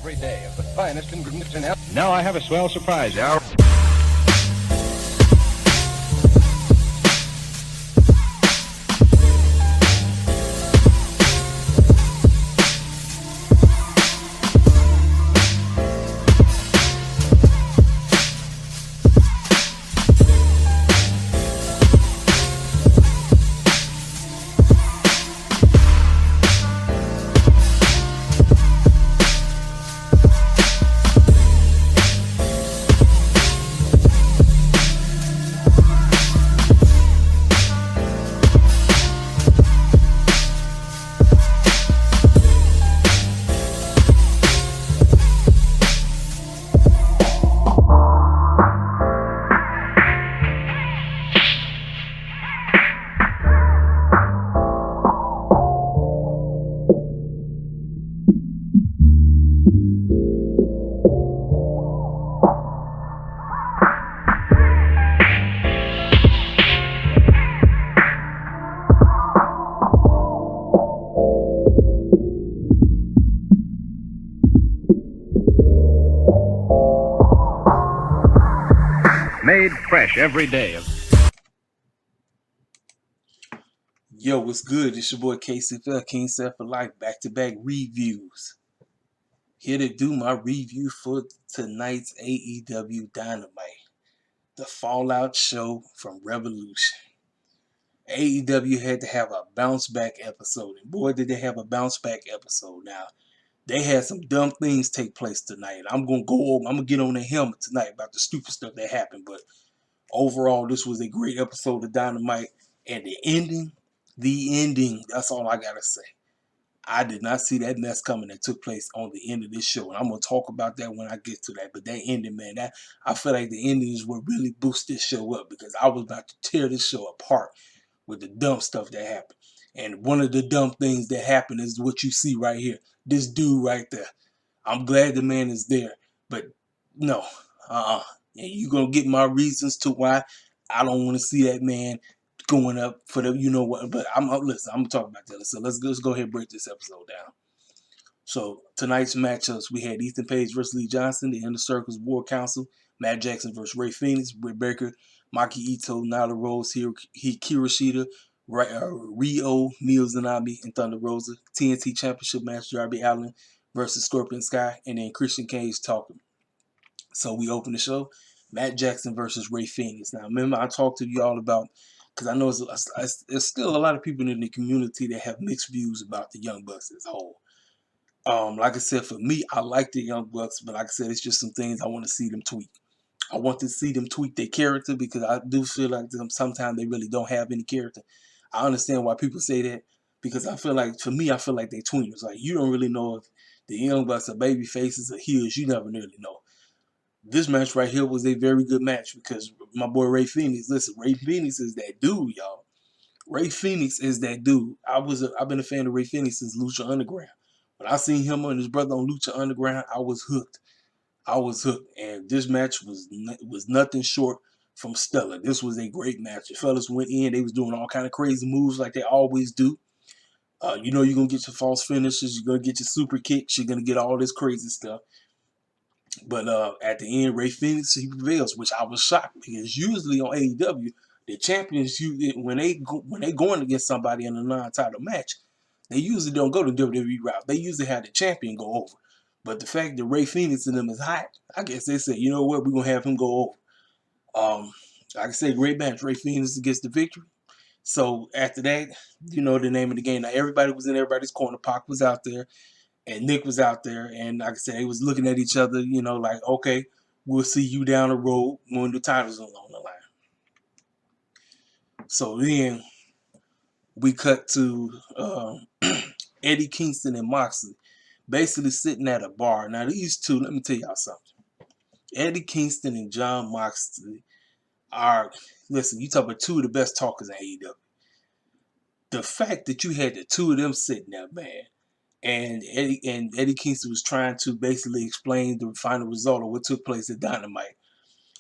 every day of the finest ingredients in health. Now I have a swell surprise. Made fresh every day. Yo, what's good? It's your boy KCFL, King Seth for Life, back-to-back reviews. Here to do my review for tonight's AEW Dynamite, the Fallout show from Revolution. AEW had to have a bounce-back episode, and boy, did they have a bounce-back episode. Now, they had some dumb things take place tonight. I'm going to get on their helmet tonight about the stupid stuff that happened, but overall, this was a great episode of Dynamite, and the ending, that's all I gotta say. I did not see that mess coming that took place on the end of this show, and I'm gonna talk about that when I get to that. But that ending, man, I feel like the ending is what really boosts this show up, because I was about to tear this show apart with the dumb stuff that happened. And one of the dumb things that happened is what you see right here. This dude right there. I'm glad the man is there, but no, and you're gonna get my reasons to why I don't want to see that man going up for the, you know what. But listen, I'm gonna talk about that. So let's go ahead and break this episode down. So tonight's matchups, we had Ethan Page versus Lee Johnson, the Inner Circle's War Council, Matt Jackson versus Ray Phoenix, Britt Baker, Maki Ito, Nyla Rose, Kira Shida, Rio Miyazaki, and Thunder Rosa, TNT Championship Match, Darby Allin versus Scorpion Sky, and then Christian Cage talking. So we open the show, Matt Jackson versus Ray Phoenix. Now, remember, I talked to you all about, because I know there's still a lot of people in the community that have mixed views about the Young Bucks as a whole. Like I said, for me, I like the Young Bucks, but like I said, it's just some things I want to see them tweak. I want to see them tweak their character, because I do feel like sometimes they really don't have any character. I understand why people say that, because I feel like, for me, I feel like they tweeners. Like, you don't really know if the Young Bucks are baby faces or heels. You never really know. This match right here was a very good match, because my boy Ray Phoenix, listen, Ray Phoenix is that dude, y'all. Ray Phoenix is that dude. I've been a fan of Ray Phoenix since Lucha Underground. When I seen him and his brother on Lucha Underground, I was hooked. And this match was nothing short from stellar. This was a great match. The fellas went in. They was doing all kind of crazy moves like they always do. You know you're going to get your false finishes. You're going to get your super kicks. You're going to get all this crazy stuff. But at the end, Ray Phoenix, he prevails, which I was shocked, because usually on AEW, the champions, when they going against somebody in a non-title match, they usually don't go the WWE route. They usually have the champion go over. But the fact that Ray Phoenix and them is hot, I guess they said, you know what, we're going to have him go over. Like I said, great match. Ray Phoenix gets the victory. So after that, you know the name of the game. Now, everybody was in everybody's corner. Pac was out there, and Nick was out there. And like I said, they was looking at each other, you know, like, okay, we'll see you down the road when the titles are on the line. So then we cut to Eddie Kingston and Moxley basically sitting at a bar. Now, these two, let me tell y'all something. Eddie Kingston and John Moxley are, listen, you talk about two of the best talkers in AEW. The fact that you had the two of them sitting there, man, and Eddie Kingston was trying to basically explain the final result of what took place at Dynamite.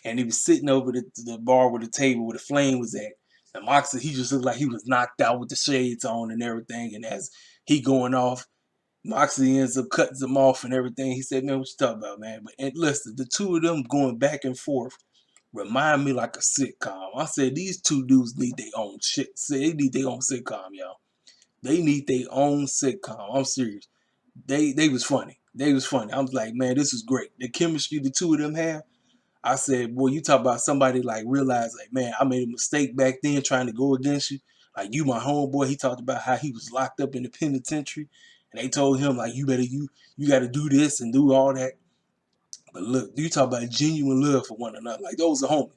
And he was sitting over the bar with the table where the flame was at. And Moxley, he just looked like he was knocked out with the shades on and everything. And as he going off, Moxley ends up cutting them off and everything. He said, man, what you talking about, man? But and listen, the two of them going back and forth remind me like a sitcom. I said, these two dudes need their own shit. They need their own sitcom, y'all. They need their own sitcom. I'm serious. They was funny. They was funny. I was like, man, this is great. The chemistry the two of them have. I said, boy, you talk about somebody like realize like, man, I made a mistake back then trying to go against you. Like you, my homeboy, he talked about how he was locked up in the penitentiary, and they told him like, you got to do this and do all that. But look, you talk about genuine love for one another. Like those are homies.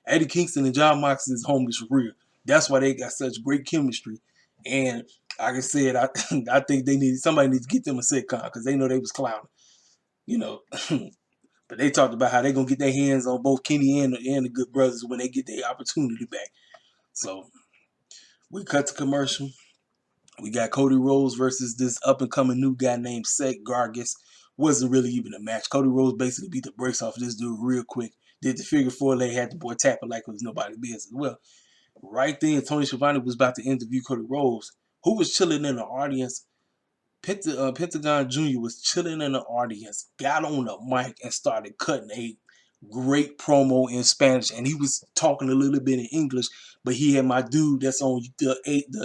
Eddie Kingston and John Moxley is homies for real. That's why they got such great chemistry. And like I said, I I think somebody needs to get them a sitcom because they know they was clowning, you know. But they talked about how they gonna get their hands on both Kenny and the Good Brothers when they get their opportunity back. So we cut to commercial. We got Cody Rhodes versus this up and coming new guy named Seth Gargis. Wasn't really even a match. Cody Rhodes basically beat the brakes off of this dude real quick. Did the figure four leg, had the boy tapping like it was nobody's business. Well, right then, Tony Schiavone was about to interview Cody Rhodes, who was chilling in the audience. Pentagon Jr. was chilling in the audience, got on the mic and started cutting a great promo in Spanish, and he was talking a little bit in English, but he had my dude that's on the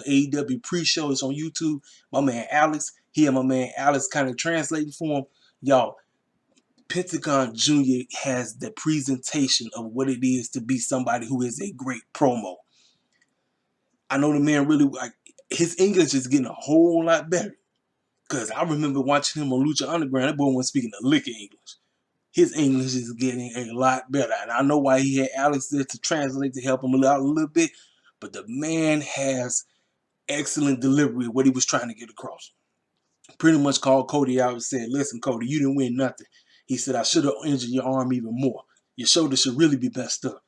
AEW pre-show. It's on YouTube. My man Alex. He had my man Alex kind of translating for him. Y'all, Pentagon Jr. has the presentation of what it is to be somebody who is a great promo. I know the man really like his English is getting a whole lot better. Because I remember watching him on Lucha Underground. That boy wasn't speaking a lick of English. His English is getting a lot better. And I know why he had Alex there to translate to help him out a little bit. But the man has excellent delivery of what he was trying to get across. Pretty much called Cody out and said, listen, Cody, you didn't win nothing. He said, I should have injured your arm even more. Your shoulder should really be messed up.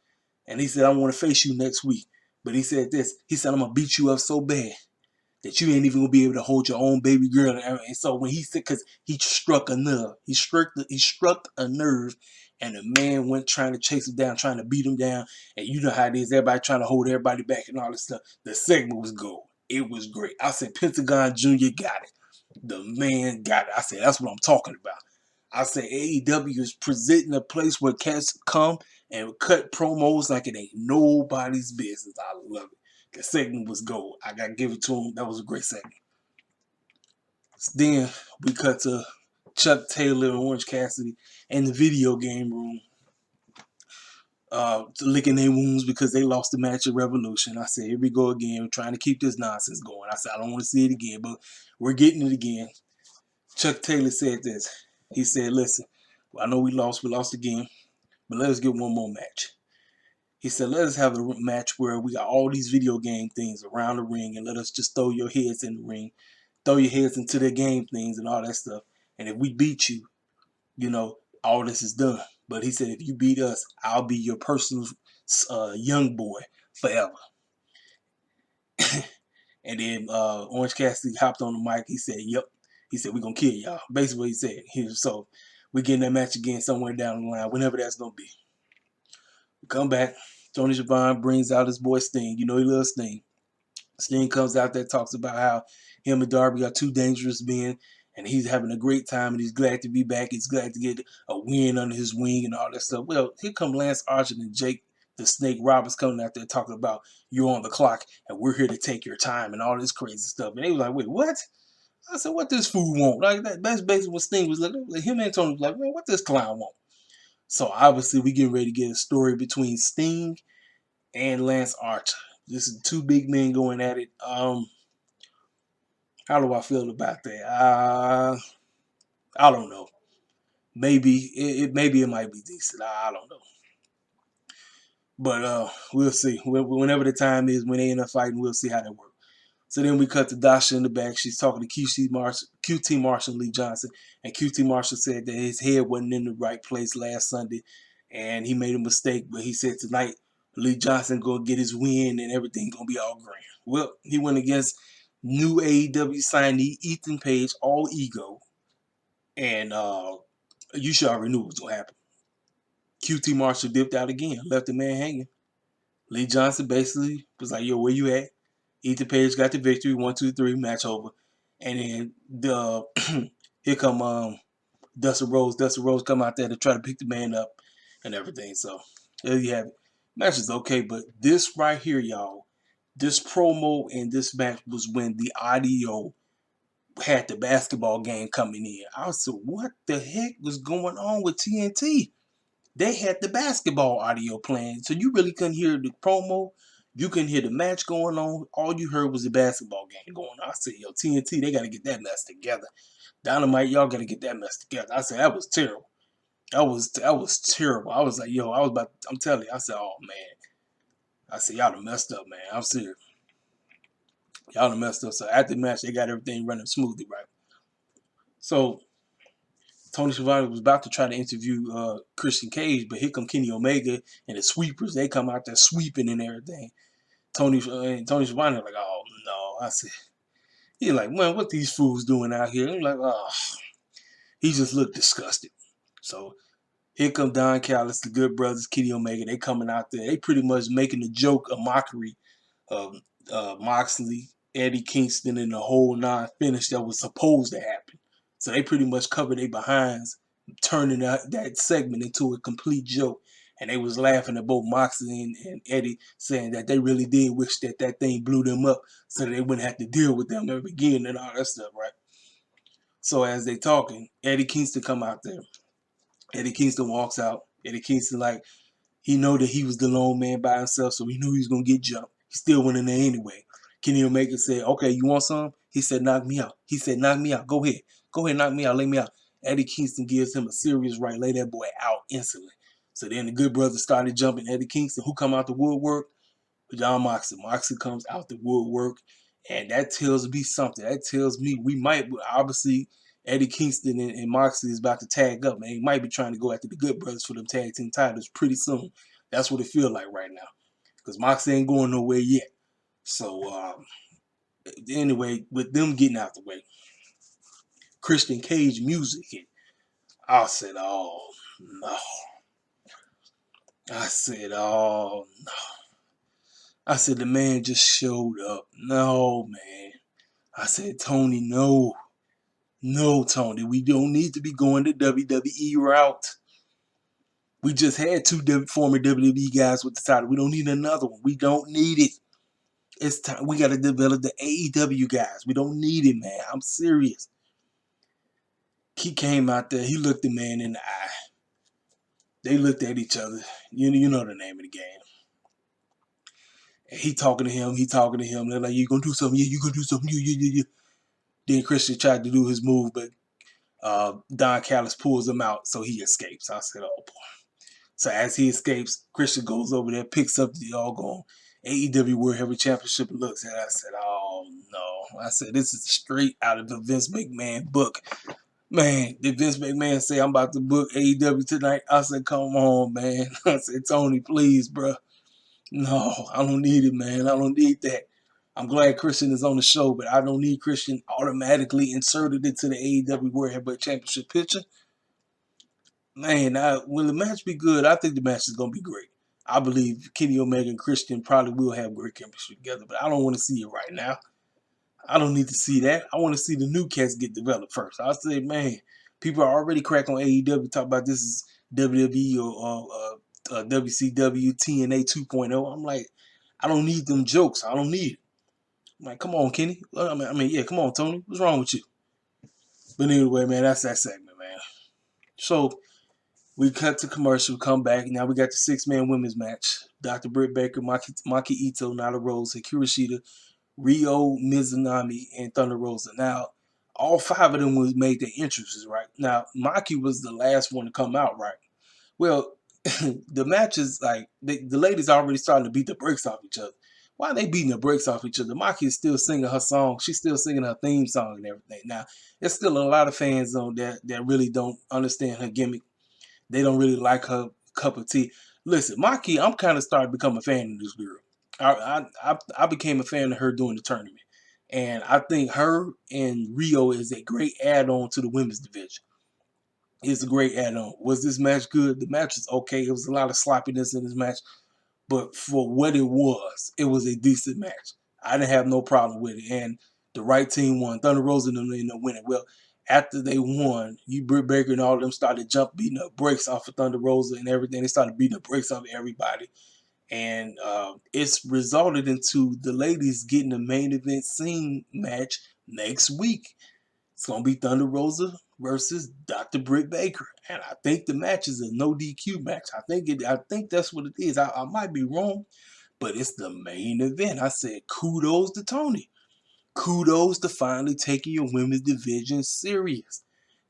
And he said, I want to face you next week. But he said this. He said, I'm going to beat you up so bad that you ain't even gonna be able to hold your own baby girl. And so when he said, because he struck a nerve, he struck a nerve, and the man went trying to chase him down, trying to beat him down. And you know how it is, everybody trying to hold everybody back and all this stuff. The segment was gold. It was great. I said, Pentagon Jr. got it. The man got it. I said, that's what I'm talking about. I said, AEW is presenting a place where cats come and cut promos like it ain't nobody's business. I love it. The segment was gold. I gotta give it to him. That was a great segment. Then we cut to Chuck Taylor and Orange Cassidy in the video game room, licking their wounds because they lost the match at Revolution. I said, here we go again. We're trying to keep this nonsense going. I said, I don't want to see it again, but we're getting it again. Chuck Taylor said this. He said, listen, I know we lost again, but let us get one more match. He said, let us have a match where we got all these video game things around the ring and let us just throw your heads in the ring, throw your heads into the game things and all that stuff. And if we beat you, you know, all this is done. But he said, if you beat us, I'll be your personal young boy forever. And then Orange Cassidy hopped on the mic. He said, yep. He said, we're going to kill y'all. Basically what he said. So we're getting that match again somewhere down the line, whenever that's going to be. We come back. Tony Schiavone brings out his boy Sting. You know he loves Sting. Sting comes out there, talks about how him and Darby are two dangerous men, and he's having a great time, and he's glad to be back. He's glad to get a win under his wing and all that stuff. Well, here come Lance Archer and Jake the Snake Roberts coming out there talking about you're on the clock, and we're here to take your time and all this crazy stuff. And they was like, wait, what? I said, what this fool want? Like that's basically what Sting was like. Him and Tony was like, man, what this clown want? So obviously we getting ready to get a story between Sting and Lance Archer. This is two big men going at it. How do I feel about that? I don't know. Maybe it might be decent. I don't know. But we'll see. Whenever the time is when they end up fighting, we'll see how that works. So then we cut to Dasha in the back. She's talking to QT Marshall and Lee Johnson. And QT Marshall said that his head wasn't in the right place last Sunday. And he made a mistake. But he said tonight, Lee Johnson going to get his win and everything going to be all grand. Well, he went against new AEW signee Ethan Page, all ego. And you should already knew what was going to happen. QT Marshall dipped out again, left the man hanging. Lee Johnson basically was like, yo, where you at? Ethan Page got the victory, 1, 2, 3, match over. And then here come Dustin Rose. Dustin Rose come out there to try to pick the man up and everything. So there you have it. Match is okay, but this right here, y'all, this promo and this match was when the audio had the basketball game coming in. I said, what the heck was going on with TNT? They had the basketball audio playing, so you really couldn't hear the promo. You couldn't hear the match going on. All you heard was the basketball game going on. I said, yo, TNT, they got to get that mess together. Dynamite, y'all got to get that mess together. I said, that was terrible. That was terrible. I was like, yo, I'm telling you, I said, oh, man. I said, y'all done messed up, man. I'm serious. Y'all done messed up. So after the match, they got everything running smoothly, right? So Tony Schiavone was about to try to interview Christian Cage, but here come Kenny Omega and the sweepers. They come out there sweeping and everything. Tony Schiavone like, oh, no. I said, he's like, man, what these fools doing out here? I'm like, oh. He just looked disgusted. So here come Don Callis, the Good Brothers, Kenny Omega. They coming out there. They pretty much making a joke, a mockery of Moxley, Eddie Kingston, and the whole non-finish that was supposed to happen. So they pretty much covered their behinds, turning that segment into a complete joke. And they was laughing at both Moxley and Eddie, saying that they really did wish that thing blew them up so that they wouldn't have to deal with them ever again and all that stuff, right? So as they talking, Eddie Kingston come out there. Eddie Kingston walks out. Eddie Kingston, like, he know that he was the lone man by himself, so he knew he was going to get jumped. He still went in there anyway. Kenny Omega said, okay, you want some? He said, knock me out. He said, knock me out. Go ahead. Go ahead, knock me out. Lay me out. Eddie Kingston gives him a serious right. Lay that boy out instantly. So then the Good Brothers started jumping Eddie Kingston. Who come out the woodwork? John Moxley. Moxley comes out the woodwork, and that tells me something. That tells me we might, obviously, Eddie Kingston and Moxley is about to tag up, man. He might be trying to go after the Good Brothers for them tag team titles pretty soon. That's what it feels like right now, because Moxley ain't going nowhere yet. So anyway, with them getting out the way, Christian Cage music hit. I said, oh no. I said, oh no. I said, the man just showed up. No, man. I said, Tony, no. No, Tony. We don't need to be going the WWE route. We just had two former WWE guys with the title. We don't need another one. We don't need it. It's time. We got to develop the AEW guys. We don't need it, man. I'm serious. He came out there. He looked the man in the eye. They looked at each other. You know the name of the game. And he talking to him. They're like, you going to do something? Yeah, you going to do something? Yeah. Then Christian tried to do his move, but Don Callis pulls him out, so he escapes. I said, oh, boy. So as he escapes, Christian goes over there, picks up the doggone AEW World Heavyweight Championship and looks at it. I said, oh, no. I said, this is straight out of the Vince McMahon book. Man, did Vince McMahon say I'm about to book AEW tonight? I said, come on, man. I said, Tony, please, bro. No, I don't need it, man. I don't need that. I'm glad Christian is on the show, but I don't need Christian automatically inserted into the AEW World Heavyweight Championship picture. Man, will the match be good? I think the match is going to be great. I believe Kenny Omega and Christian probably will have great chemistry together, but I don't want to see it right now. I don't need to see that. I want to see the new cats get developed first. I say, man, people are already cracking on AEW, talk about this is WWE or WCW TNA 2.0. I'm like, I don't need them jokes. I don't need it. I'm like, come on, Kenny. I mean, yeah, come on, Tony. What's wrong with you? But anyway, man, that's that segment, man. So we cut to commercial, come back. Now we got the 6-man women's match. Dr. Britt Baker, Maki Ito, Nyla Rose, Hikaru Shida, Ryo Mizunami, and Thunder Rosa. Now, all 5 of them was made their entrances, right? Now, Maki was the last one to come out, right? Well, the match is like, the ladies already starting to beat the brakes off each other. Why are they beating the brakes off each other? Maki is still singing her song. She's still singing her theme song and everything. Now, there's still a lot of fans on that really don't understand her gimmick. They don't really like her cup of tea. Listen, Maki, I'm kind of starting to become a fan of this girl. I became a fan of her during the tournament. And I think her and Ryo is a great add-on to the women's division. It's a great add-on. Was this match good? The match is okay. It was a lot of sloppiness in this match. But for what it was a decent match. I didn't have no problem with it. And The right team won. Thunder Rosa and them ended up winning. Well, after they won, Britt Baker and all of them started beating up brakes off of Thunder Rosa and everything. They started beating up brakes off of everybody. And it's resulted into the ladies getting a main event scene match next week. It's going to be Thunder Rosa versus Dr. Britt Baker. And I think the match is a no DQ match. I think that's what it is. I might be wrong, but it's the main event. I said kudos to Tony. Kudos to finally taking your women's division serious.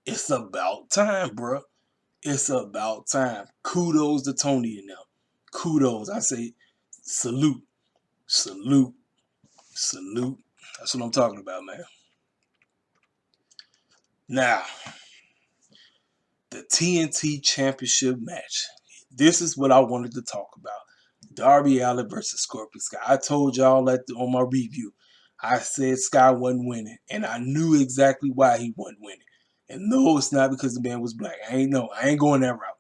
It's about time, bro. It's about time. Kudos to Tony and them. Kudos. I say salute. Salute. Salute. That's what I'm talking about, man. Now, the TNT Championship Match. This is what I wanted to talk about. Darby Allin versus Scorpio Sky. I told y'all on my review, I said Sky wasn't winning, and I knew exactly why he wasn't winning. And no, it's not because the man was black. I ain't going that route.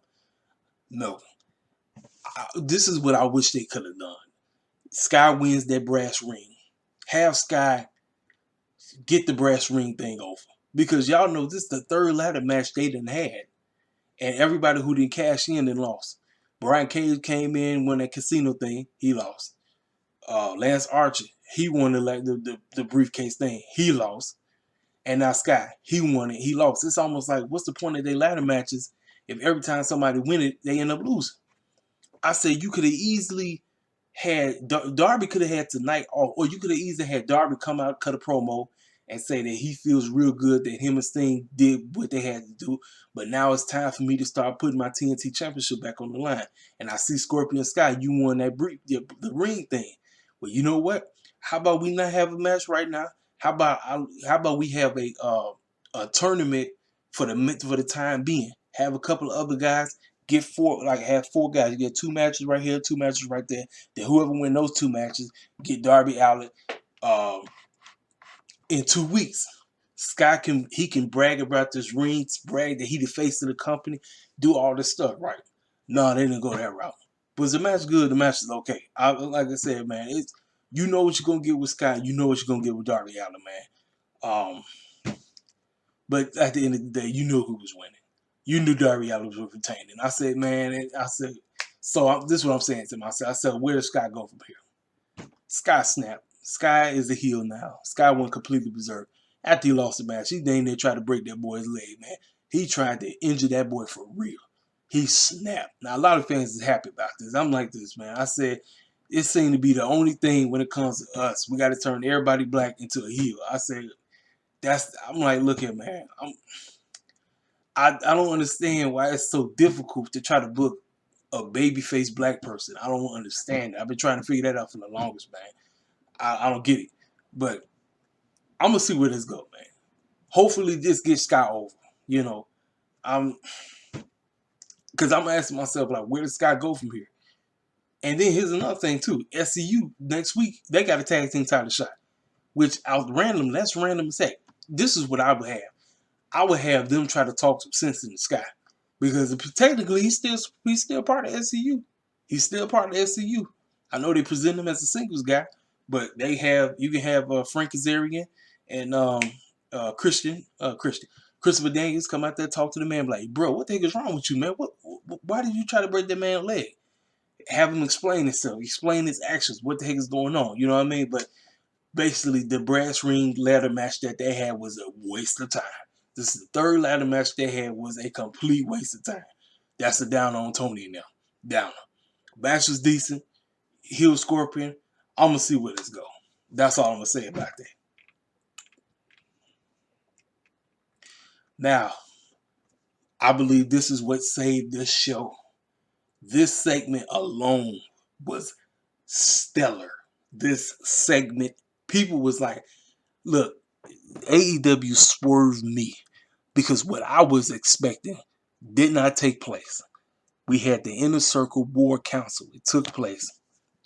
No. This is what I wish they could have done. Sky wins that brass ring. Have Sky get the brass ring thing over. Because y'all know this is the third ladder match they done had. And everybody who didn't cash in and lost. Brian Cage came in, won that casino thing, he lost. Lance Archer, he won the briefcase thing, he lost. And now Sky, he won it, he lost. It's almost like, what's the point of their ladder matches if every time somebody win it, they end up losing? I said you could have easily had Darby could have had tonight off, or you could have easily had Darby come out, cut a promo, and say that he feels real good that him and Sting did what they had to do. But now it's time for me to start putting my TNT Championship back on the line. And I see Scorpion Sky, you won that the ring thing. Well, you know what? How about we not have a match right now? How about we have a tournament for the time being? Have a couple of other guys. Have 4 guys. You get 2 matches right here, 2 matches right there. Then whoever win those 2 matches get Darby Allin in 2 weeks. Sky can brag about this ring, brag that he the face of the company, do all this stuff, right? No, they didn't go that route. Was the match good? The match is okay. Like I said, man, you know what you're gonna get with Sky, you know what you're gonna get with Darby Allin, man. But at the end of the day, you knew who was winning. You knew Darby Allin was retaining. I said, man, this is what I'm saying to myself. I said, where does Sky go from here? Sky snapped. Sky is a heel now. Sky went completely berserk. After he lost the match, he dang near tried to break that boy's leg, man. He tried to injure that boy for real. He snapped. Now, a lot of fans is happy about this. I'm like this, man. I said, it seemed to be the only thing when it comes to us. We got to turn everybody black into a heel. I said, I'm like, look here, man. I don't understand why it's so difficult to try to book a babyface black person. I don't understand it. I've been trying to figure that out for the longest, man. I don't get it. But I'm going to see where this goes, man. Hopefully this gets Sky over. You know, because I'm asking myself, like, where does Sky go from here? And then here's another thing, too. SCU, next week, they got a tag team title shot. Which, that's random as heck. This is what I would have. I would have them try to talk some sense in the Sky. Because technically, he's still part of SCU. He's still part of SCU. I know they present him as a singles guy, but you can have Frank Kazarian and Christopher Daniels come out there, talk to the man, like, bro, what the heck is wrong with you, man? Why did you try to break that man's leg? Have him explain himself, explain his actions, what the heck is going on, you know what I mean? But basically, the brass ring ladder match that they had was a waste of time. This is the 3rd ladder match they had was a complete waste of time. That's a down on Tony now. Down. Match was decent. Heel Scorpion. I'm going to see where this go. That's all I'm going to say about that. Now, I believe this is what saved this show. This segment alone was stellar. This segment, people was like, look, AEW swerved me because what I was expecting did not take place. We had the Inner Circle War Council. It took place.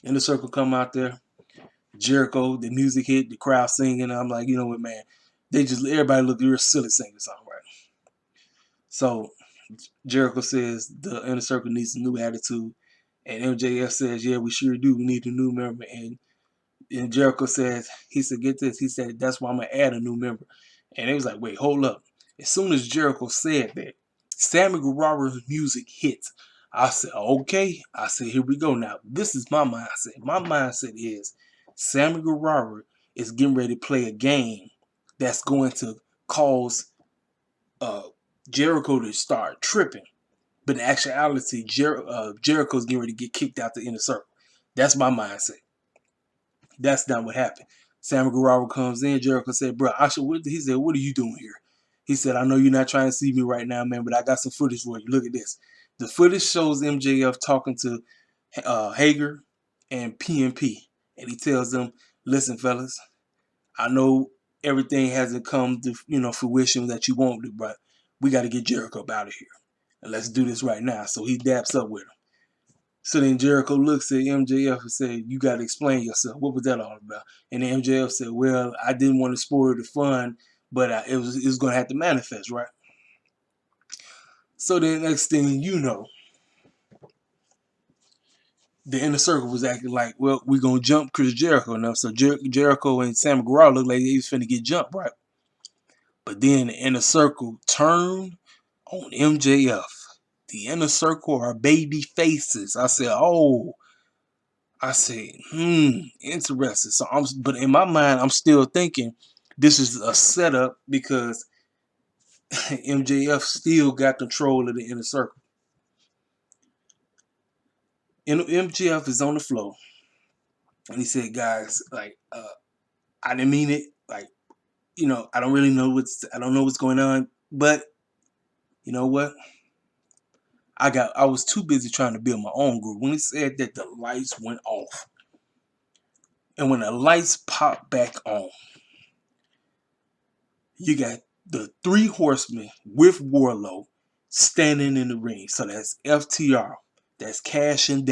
Inner Circle come out there. Jericho, the music hit, the crowd singing. I'm like, you know what, man? Everybody looked real silly singing the song, right? So Jericho says the Inner Circle needs a new attitude. And MJF says, yeah, we sure do. We need a new member. And And Jericho says, he said, get this. He said, that's why I'm going to add a new member. And it was like, wait, hold up. As soon as Jericho said that, Sammy Guevara's music hits. I said, okay. I said, here we go now. This is my mindset. My mindset is Sammy Guevara is getting ready to play a game that's going to cause Jericho to start tripping. But in actuality, Jericho's getting ready to get kicked out the inner circle. That's my mindset. That's not what happened. Sammy Guevara comes in. Jericho said, bro, he said, what are you doing here? He said, I know you're not trying to see me right now, man, but I got some footage for you. Look at this. The footage shows MJF talking to Hager and PNP. And he tells them, listen, fellas, I know everything hasn't come to fruition that you want to, but we got to get Jericho out of here. And let's do this right now. So he daps up with him. So then Jericho looks at MJF and said, you got to explain yourself. What was that all about? And then MJF said, well, I didn't want to spoil the fun, but it was going to have to manifest, right? So then next thing you know, the inner circle was acting like, well, we're going to jump Chris Jericho now. So Jericho and Sammy Guevara looked like they was finna get jumped, right? But then the inner circle turned on MJF. The inner circle are baby faces. I said, interesting. So but in my mind, I'm still thinking this is a setup because MJF still got control of the inner circle. And MJF is on the floor, and he said, "Guys, like, I didn't mean it. Like, I don't really know I don't know what's going on, but you know what? I was too busy trying to build my own group." When he said that, the lights went off. And when the lights popped back on, you got the three horsemen with Warlow standing in the ring. So that's FTR, that's Cash and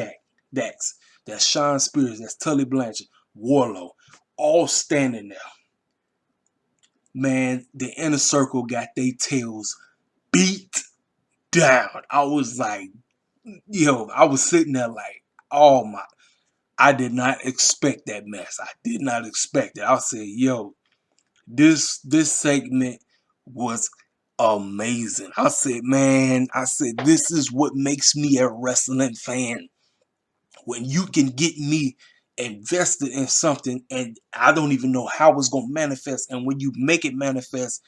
Dax, that's Sean Spears, that's Tully Blanchard, Warlow, all standing there. Man, the inner circle got their tails beat down. I was like, I was sitting there like, oh my, I did not expect that mess. I did not expect it. I said, this segment was amazing. I said, this is what makes me a wrestling fan. When you can get me invested in something and I don't even know how it's gonna manifest. And when you make it manifest,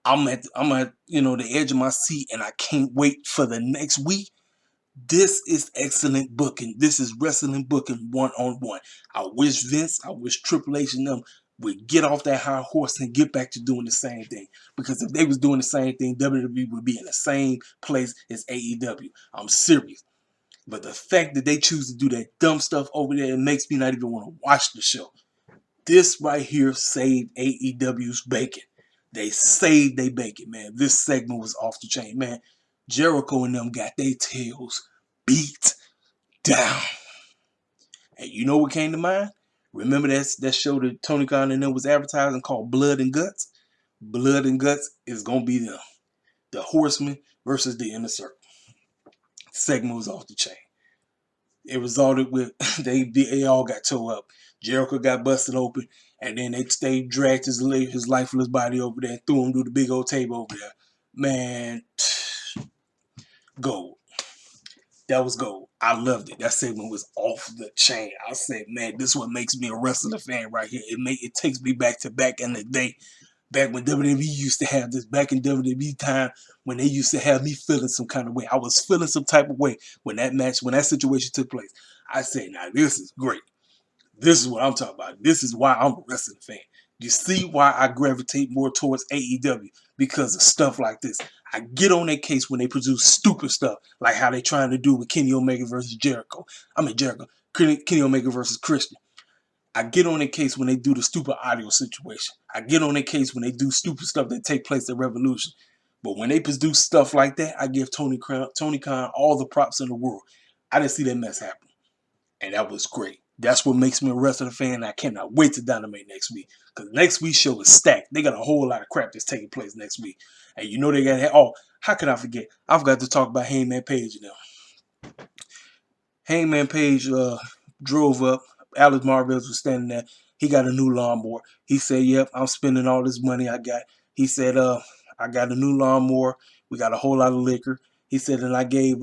I'm at the edge of my seat and I can't wait for the next week. This is excellent booking. This is wrestling booking one-on-one. I wish Triple H and them would get off that high horse and get back to doing the same thing. Because if they was doing the same thing, WWE would be in the same place as AEW. I'm serious. But the fact that they choose to do that dumb stuff over there, it makes me not even want to watch the show. This right here saved AEW's bacon. They saved their bacon, man. This segment was off the chain, man. Jericho and them got their tails beat down. And you know what came to mind? Remember that show that Tony Khan and them was advertising called Blood and Guts? Blood and Guts is going to be them. The Horsemen versus the Inner Circle. Segment was off the chain. It resulted with they all got tore up. Jericho got busted open, and then they dragged his lifeless body over there and threw him through the big old table over there. Man, gold. That was gold. I loved it. That segment was off the chain. I said, man, this is what makes me a wrestling fan right here. It takes me back in the day. Back when WWE used to have this, back in WWE time, when they used to have me feeling some kind of way. I was feeling some type of way when that situation took place. I said, now this is great. This is what I'm talking about. This is why I'm a wrestling fan. You see why I gravitate more towards AEW? Because of stuff like this. I get on their case when they produce stupid stuff, like how they trying to do with Kenny Omega versus Jericho. Kenny Omega versus Christian. I get on their case when they do the stupid audio situation. I get on their case when they do stupid stuff that take place at Revolution. But when they produce stuff like that, I give Tony Khan all the props in the world. I didn't see that mess happen. And that was great. That's what makes me a wrestling fan. I cannot wait to Dynamite next week. Because next week's show is stacked. They got a whole lot of crap that's taking place next week. And you know they got, how could I forget? I forgot to talk about Hangman Page now. Hangman Page drove up Alex Marvez was standing there. He got a new lawnmower. He said, "Yep, I'm spending all this money I got." He said, "I got a new lawnmower. We got a whole lot of liquor." He said, "And I gave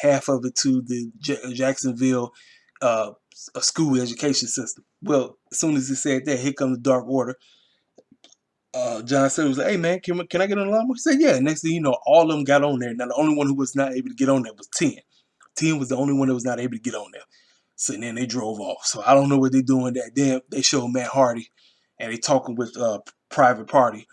half of it to the Jacksonville a school education system." Well, as soon as he said that, here comes the Dark Order. John Cena was like, "Hey man, can I get on the lawnmower?" He said, "Yeah." Next thing you know, all of them got on there. Now the only one who was not able to get on there was 10. 10 was the only one that was not able to get on there. So then they drove off. So I don't know what they're doing that. Then they showed Matt Hardy, and they talking with Private Party,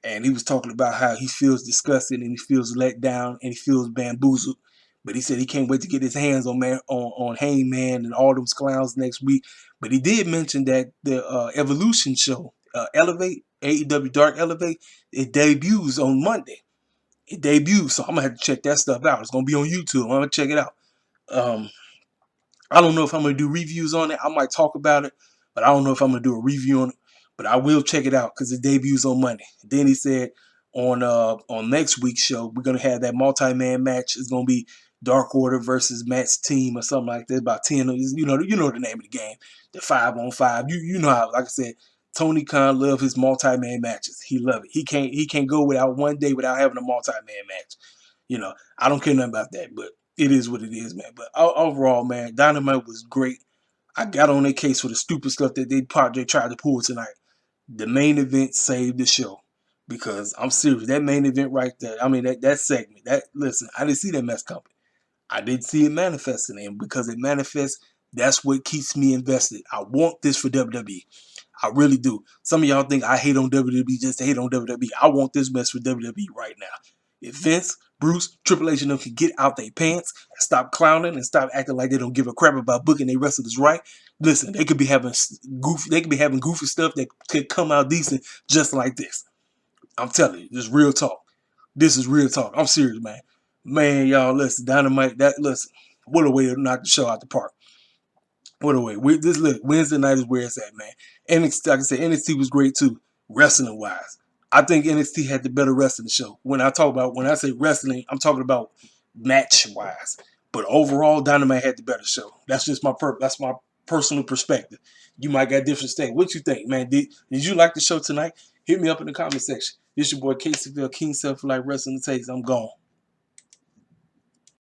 and he was talking about how he feels disgusted and he feels let down and he feels bamboozled. But he said he can't wait to get his hands on Hangman and all those clowns next week. But he did mention that the Evolution show, Elevate, AEW Dark Elevate, it debuts on Monday. It debuts, so I'm gonna have to check that stuff out. It's gonna be on YouTube. I'm gonna check it out. Um, I don't know if I'm gonna do reviews on it. I might talk about it, but I don't know if I'm gonna do a review on it. But I will check it out because it debuts on Monday. Then he said on next week's show we're gonna have that multi-man match. It's gonna be Dark Order versus Matt's team or something like that. About 10, you know the name of the game, the 5-on-5. You know how, like I said, Tony Khan loves his multi-man matches. He love it. He can't go without one day without having a multi-man match. I don't care nothing about that, but it is what it is, man. But overall, man, Dynamite was great. I got on their case for the stupid stuff that they tried to pull tonight. The main event saved the show because I'm serious. That main event right there, I mean, that segment, listen, I didn't see that mess coming. I didn't see it manifesting, and because it manifests, that's what keeps me invested. I want this for WWE. I really do. Some of y'all think I hate on WWE just to hate on WWE. I want this mess for WWE right now. If Vince, Bruce, Triple H and them can get out their pants and stop clowning and stop acting like they don't give a crap about booking their wrestlers right, listen, they could be having goofy stuff that could come out decent just like this. I'm telling you, this is real talk. This is real talk. I'm serious, man. Man, y'all, listen, Dynamite, listen, what a way to knock the show out the park. What a way. Wednesday night is where it's at, man. NXT, like I said, NXT was great too, wrestling wise. I think NXT had the better wrestling show. When I say wrestling, I'm talking about match wise. But overall, Dynamite had the better show. That's just my personal perspective. You might got different things. What you think, man? Did you like the show tonight? Hit me up in the comment section. This your boy Kingston, King Seth for Like Wrestling Takes. I'm gone.